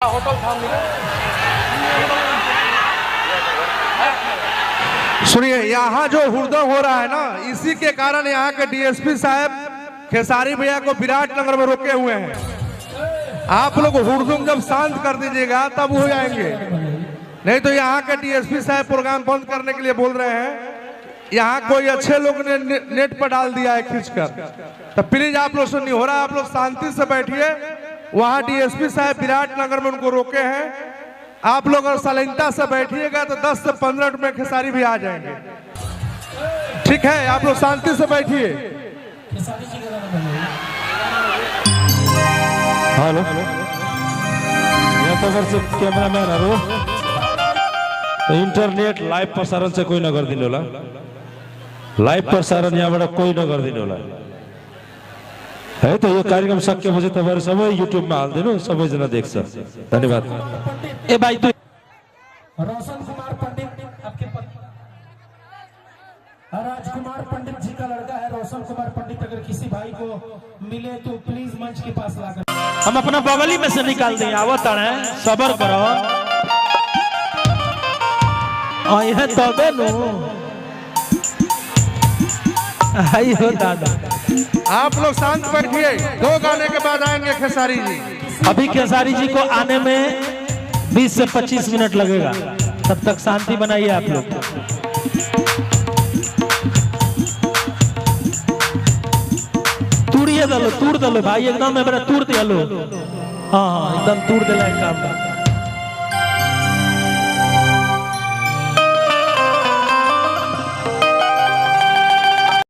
Hotel था। सुनिए, यहाँ जो हुड़दंग हो रहा है ना, इसी के कारण यहाँ के डीएसपी साहब खेसारी भैया को विराटनगर में रोके हुए हैं। आप लोग हुड़दंग जब शांत कर दीजिएगा तब हो जाएंगे, नहीं तो यहाँ के डीएसपी साहब प्रोग्राम बंद करने के लिए बोल रहे हैं। यहाँ कोई अच्छे लोग ने नेट पर डाल दिया है खींचकर, तो प्लीज आप लोग से नहीं हो रहा, आप लोग शांति से बैठिए। वहाँ डीएसपी साहब विराटनगर में उनको रोके हैं। आप लोग अगर सलीनता से बैठिएगा तो 10 से 15 मिनट में खेसारी भी आ जाएंगे। ठीक है, आप लोग शांति से बैठिए। हेलो, से कैमरा मैन हरो इंटरनेट लाइव प्रसारण से कोई नगर दिन होला, लाइव प्रसारण यहाँ कोई नगर दिन होला है। तो ये कार्यक्रम शक्य हो तो सब यूट्यूब में हाल दिनु, सब जना देख सक। धन्यवाद। ए भाई तो रोशन कुमार पंडित आपके राजकुमार पंडित जी का लड़का है रोशन कुमार पंडित। अगर किसी भाई को मिले तो प्लीज मंच के पास लाकर हम अपना बगली में से निकाल दें। आवत है, सबर करो। आई है तबे नो आई हो दादा। आप लोग शांत बैठिए, 2 गाने के बाद आएंगे खेसारी जी। अभी खेसारी जी को आने में 20 से 25 मिनट लगेगा, तब तक शांति बनाइए आप लोग। तूड़ दलो भाई, एकदम में बड़ा तूड़ दिया लो। हाँ हाँ, एकदम तूड़ दिला काम।